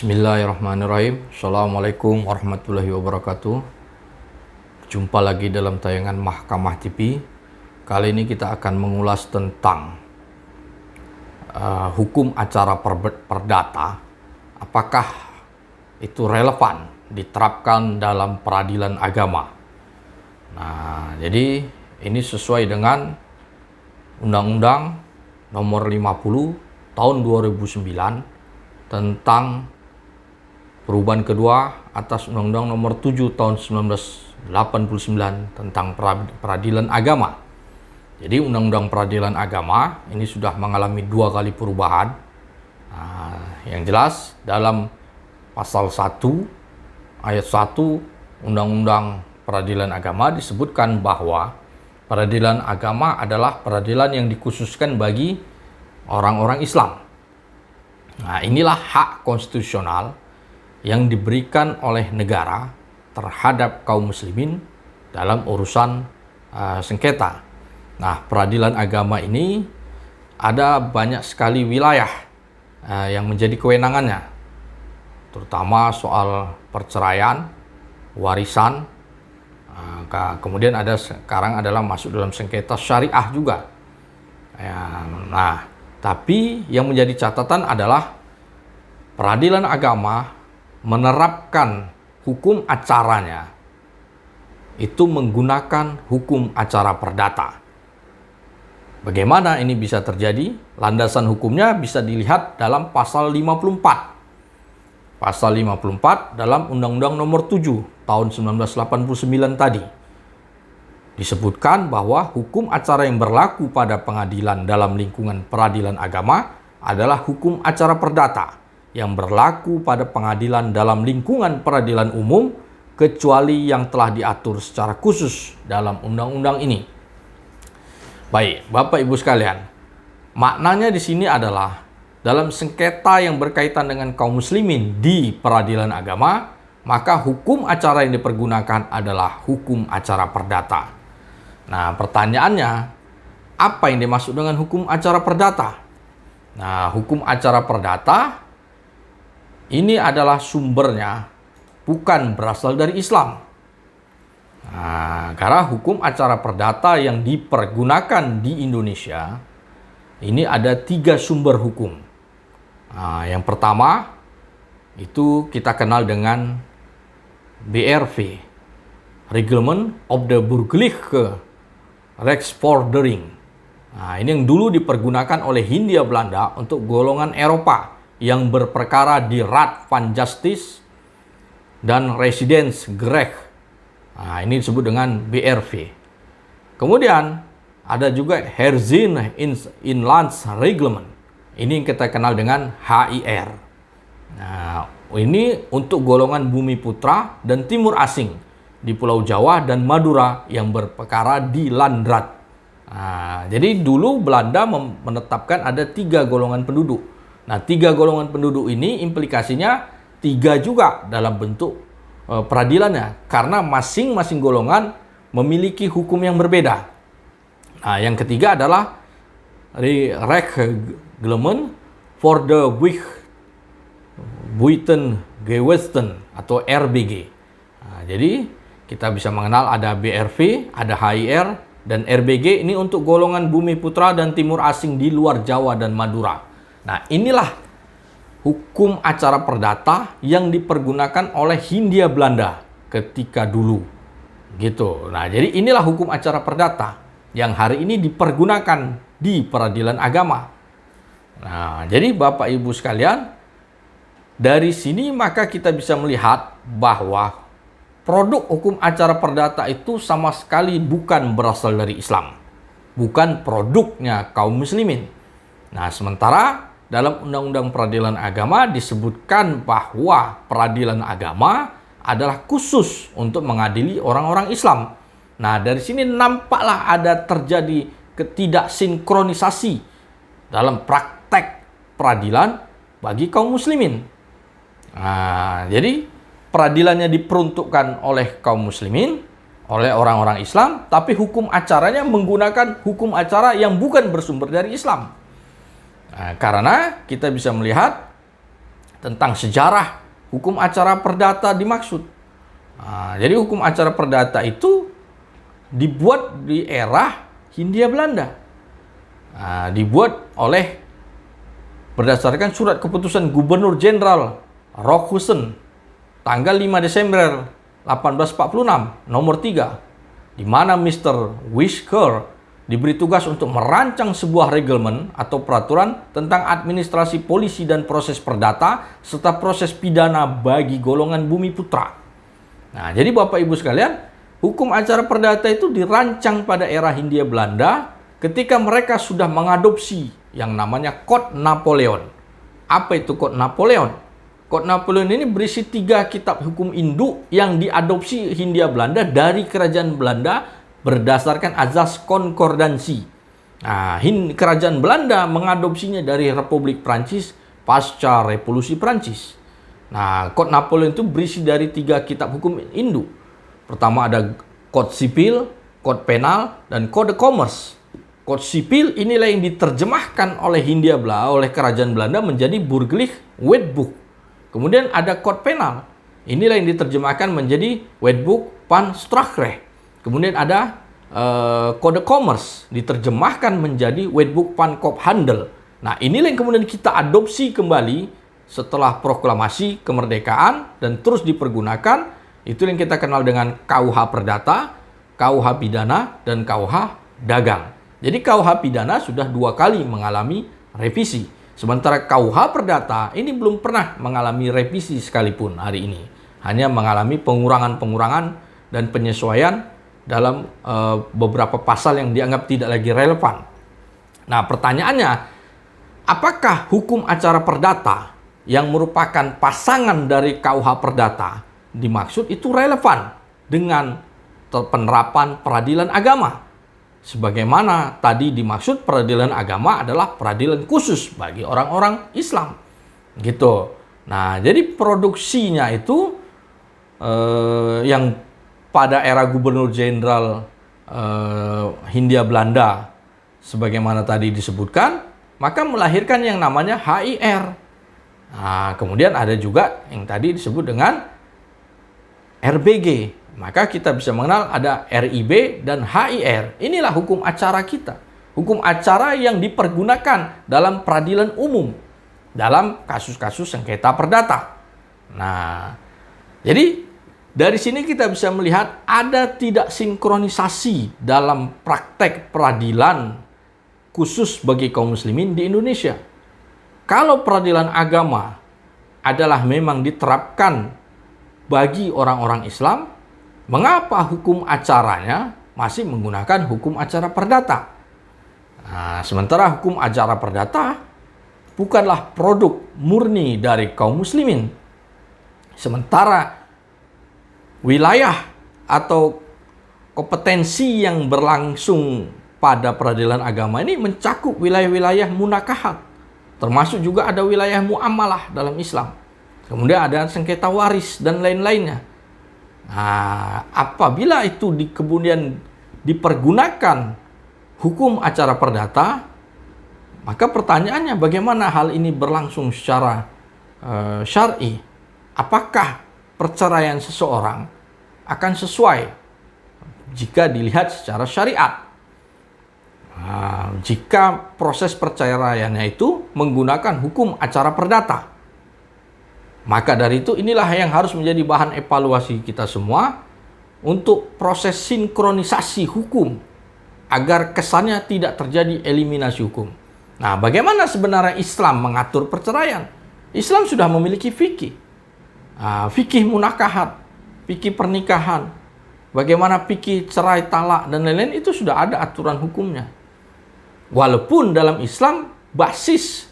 Bismillahirrahmanirrahim. Assalamualaikum warahmatullahi wabarakatuh. Jumpa lagi dalam tayangan Mahkamah TV. Kali ini kita akan mengulas tentang hukum acara perdata. Apakah itu relevan diterapkan dalam peradilan agama? Nah, jadi ini sesuai dengan Undang-Undang Nomor 50 Tahun 2009 tentang perubahan kedua atas Undang-Undang Nomor 7 Tahun 1989 tentang peradilan agama. Jadi Undang-Undang Peradilan Agama ini sudah mengalami 2 kali perubahan. Yang jelas dalam pasal 1 ayat 1 Undang-Undang Peradilan Agama disebutkan bahwa peradilan agama adalah peradilan yang dikhususkan bagi orang-orang Islam. Nah, inilah hak konstitusional yang diberikan oleh negara terhadap kaum muslimin dalam urusan sengketa. Nah, peradilan agama ini ada banyak sekali wilayah yang menjadi kewenangannya, terutama soal perceraian, warisan, kemudian ada sekarang adalah masuk dalam sengketa syariah juga. Nah, tapi yang menjadi catatan adalah peradilan agama menerapkan hukum acaranya itu menggunakan hukum acara perdata. Bagaimana ini bisa terjadi? Landasan hukumnya bisa dilihat dalam pasal 54. Pasal 54 dalam Undang-Undang Nomor 7 Tahun 1989 tadi. Disebutkan bahwa hukum acara yang berlaku pada pengadilan dalam lingkungan peradilan agama adalah hukum acara perdata yang berlaku pada pengadilan dalam lingkungan peradilan umum kecuali yang telah diatur secara khusus dalam undang-undang ini. Baik, Bapak Ibu sekalian, maknanya di sini adalah dalam sengketa yang berkaitan dengan kaum muslimin di peradilan agama, maka hukum acara yang dipergunakan adalah hukum acara perdata. Nah, pertanyaannya, apa yang dimaksud dengan hukum acara perdata? Nah, hukum acara perdata ini adalah sumbernya bukan berasal dari Islam. Nah, karena hukum acara perdata yang dipergunakan di Indonesia ini ada 3 sumber hukum. Nah, yang pertama itu kita kenal dengan BRV, Reglement of the Burgerlijke Rechtsvordering. Nah, ini yang dulu dipergunakan oleh Hindia Belanda untuk golongan Eropa yang berperkara di Raad van Justice dan Residensgerecht. Nah, ini disebut dengan BRV. Kemudian ada juga Herzien Inlandsreglement. Ini yang kita kenal dengan HIR. Nah, ini untuk golongan bumi putra dan timur asing di Pulau Jawa dan Madura yang berperkara di Landraad. Nah, jadi dulu Belanda menetapkan ada 3 golongan penduduk. Nah, 3 golongan penduduk ini implikasinya 3 juga dalam bentuk peradilannya. Karena masing-masing golongan memiliki hukum yang berbeda. Nah, yang ketiga adalah Reglement for the Buitengewesten atau RBG. Nah, jadi kita bisa mengenal ada BRV, ada HIR, dan RBG ini untuk golongan bumi putra dan timur asing di luar Jawa dan Madura. Nah, inilah hukum acara perdata yang dipergunakan oleh Hindia Belanda ketika dulu. Gitu. Nah, jadi inilah hukum acara perdata yang hari ini dipergunakan di peradilan agama. Nah, jadi Bapak Ibu sekalian, dari sini maka kita bisa melihat bahwa produk hukum acara perdata itu sama sekali bukan berasal dari Islam. Bukan produknya kaum muslimin. Nah, sementara dalam Undang-Undang Peradilan Agama disebutkan bahwa peradilan agama adalah khusus untuk mengadili orang-orang Islam. Nah, dari sini nampaklah ada terjadi ketidaksinkronisasi dalam praktek peradilan bagi kaum muslimin. Nah, jadi peradilannya diperuntukkan oleh kaum muslimin, oleh orang-orang Islam, tapi hukum acaranya menggunakan hukum acara yang bukan bersumber dari Islam. Nah, karena kita bisa melihat tentang sejarah hukum acara perdata dimaksud. Jadi hukum acara perdata itu dibuat di era Hindia Belanda. Dibuat berdasarkan surat keputusan Gubernur Jenderal Rockhusen tanggal 5 Desember 1846 nomor 3, di mana Mr. Whisker diberi tugas untuk merancang sebuah reglemen atau peraturan tentang administrasi polisi dan proses perdata serta proses pidana bagi golongan bumi putra. Jadi Bapak Ibu sekalian, hukum acara perdata itu dirancang pada era Hindia Belanda ketika mereka sudah mengadopsi yang namanya Code Napoleon. Apa itu Code Napoleon? Code Napoleon ini berisi 3 kitab hukum induk yang diadopsi Hindia Belanda dari kerajaan Belanda berdasarkan azas konkordansi. Kerajaan Belanda mengadopsinya dari Republik Prancis pasca Revolusi Prancis. Code Napoleon itu berisi dari 3 kitab hukum induk. Pertama ada Code Sipil, Code Penal, dan Code Commerce. Code Sipil inilah yang diterjemahkan oleh oleh kerajaan Belanda menjadi Burgerlijk Wetboek. Kemudian ada Code Penal. Inilah yang diterjemahkan menjadi Wetboek van Strafrecht. Kemudian ada Code Commerce diterjemahkan menjadi Wetboek van Koophandel. Inilah yang kemudian kita adopsi kembali setelah proklamasi kemerdekaan dan terus dipergunakan. Itu yang kita kenal dengan KUH Perdata, KUH Pidana, dan KUH Dagang. Jadi KUH Pidana sudah 2 kali mengalami revisi. Sementara KUH Perdata ini belum pernah mengalami revisi sekalipun hari ini. Hanya mengalami pengurangan-pengurangan dan penyesuaian dalam beberapa pasal yang dianggap tidak lagi relevan. Pertanyaannya, apakah hukum acara perdata yang merupakan pasangan dari KUH Perdata dimaksud itu relevan dengan penerapan peradilan agama? Sebagaimana tadi dimaksud peradilan agama adalah peradilan khusus bagi orang-orang Islam. Gitu. Jadi produksinya itu yang pada era Gubernur Jenderal Hindia Belanda sebagaimana tadi disebutkan, maka melahirkan yang namanya HIR. Kemudian ada juga yang tadi disebut dengan RBG. Maka kita bisa mengenal ada RIB dan HIR. Inilah hukum acara kita. Hukum acara yang dipergunakan dalam peradilan umum dalam kasus-kasus sengketa perdata. Jadi dari sini kita bisa melihat ada tidak sinkronisasi dalam praktek peradilan khusus bagi kaum muslimin di Indonesia. Kalau peradilan agama adalah memang diterapkan bagi orang-orang Islam, mengapa hukum acaranya masih menggunakan hukum acara perdata? Sementara hukum acara perdata bukanlah produk murni dari kaum muslimin. Sementara wilayah atau kompetensi yang berlangsung pada peradilan agama ini mencakup wilayah-wilayah munakahat. Termasuk juga ada wilayah muamalah dalam Islam. Kemudian ada sengketa waris dan lain-lainnya. Apabila itu kemudian dipergunakan hukum acara perdata, maka pertanyaannya bagaimana hal ini berlangsung secara syar'i? Apakah perceraian seseorang akan sesuai jika dilihat secara syariat? Jika proses perceraiannya itu menggunakan hukum acara perdata, maka dari itu inilah yang harus menjadi bahan evaluasi kita semua untuk proses sinkronisasi hukum agar kesannya tidak terjadi eliminasi hukum. Bagaimana sebenarnya Islam mengatur perceraian? Islam sudah memiliki fikih. Fikih munakahat, fikih pernikahan, bagaimana fikih cerai talak dan lain-lain itu sudah ada aturan hukumnya. Walaupun dalam Islam basis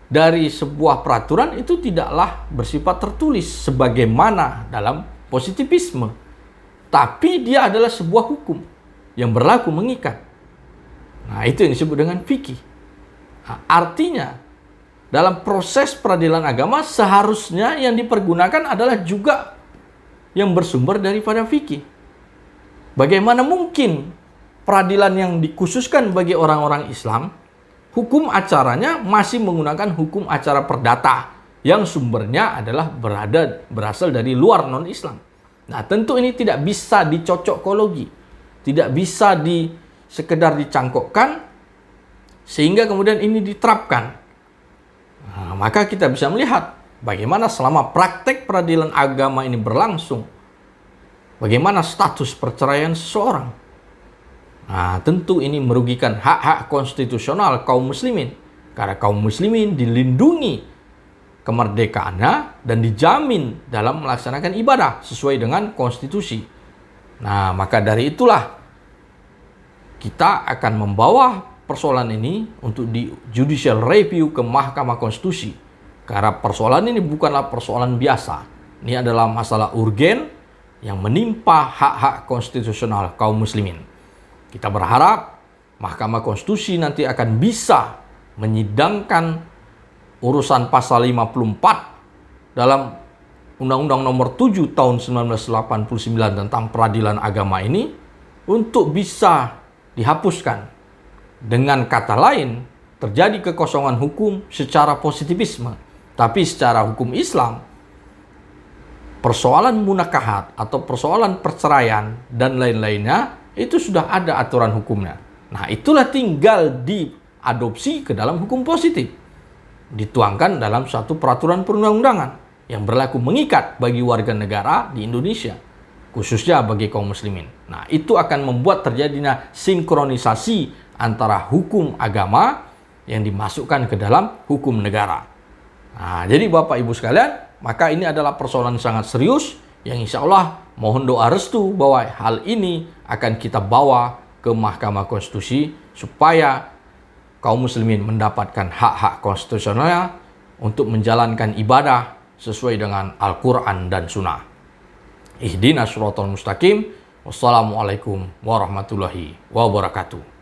dari sebuah peraturan itu tidaklah bersifat tertulis sebagaimana dalam positivisme. Tapi dia adalah sebuah hukum yang berlaku mengikat. Itu yang disebut dengan fikih. Artinya, dalam proses peradilan agama seharusnya yang dipergunakan adalah juga yang bersumber daripada fikih. Bagaimana mungkin peradilan yang dikhususkan bagi orang-orang Islam, hukum acaranya masih menggunakan hukum acara perdata yang sumbernya adalah berasal dari luar non-Islam. Nah, tentu ini tidak bisa dicocokologi, tidak bisa sekedar dicangkokkan sehingga kemudian ini diterapkan. Nah, maka kita bisa melihat bagaimana selama praktek peradilan agama ini berlangsung, bagaimana status perceraian seseorang. Nah, tentu ini merugikan hak-hak konstitusional kaum muslimin, karena kaum muslimin dilindungi kemerdekaannya dan dijamin dalam melaksanakan ibadah sesuai dengan konstitusi. Nah, maka dari itulah kita akan membawa persoalan ini untuk di judicial review ke Mahkamah Konstitusi. Karena persoalan ini bukanlah persoalan biasa. Ini adalah masalah urgen yang menimpa hak-hak konstitusional kaum muslimin. Kita berharap Mahkamah Konstitusi nanti akan bisa menyidangkan urusan pasal 54 dalam Undang-Undang Nomor 7 Tahun 1989 tentang peradilan agama ini untuk bisa dihapuskan. Dengan kata lain, terjadi kekosongan hukum secara positivisme. Tapi secara hukum Islam, persoalan munakahat atau persoalan perceraian dan lain-lainnya itu sudah ada aturan hukumnya. Nah, itulah tinggal diadopsi ke dalam hukum positif. Dituangkan dalam suatu peraturan perundang-undangan yang berlaku mengikat bagi warga negara di Indonesia, khususnya bagi kaum muslimin. Nah, itu akan membuat terjadinya sinkronisasi antara hukum agama yang dimasukkan ke dalam hukum negara. Nah, jadi Bapak Ibu sekalian, maka ini adalah persoalan sangat serius yang insya Allah mohon doa restu bahwa hal ini akan kita bawa ke Mahkamah Konstitusi supaya kaum muslimin mendapatkan hak-hak konstitusionalnya untuk menjalankan ibadah sesuai dengan Al-Quran dan Sunnah. Ihdinas siratal mustaqim. Wassalamualaikum warahmatullahi wabarakatuh.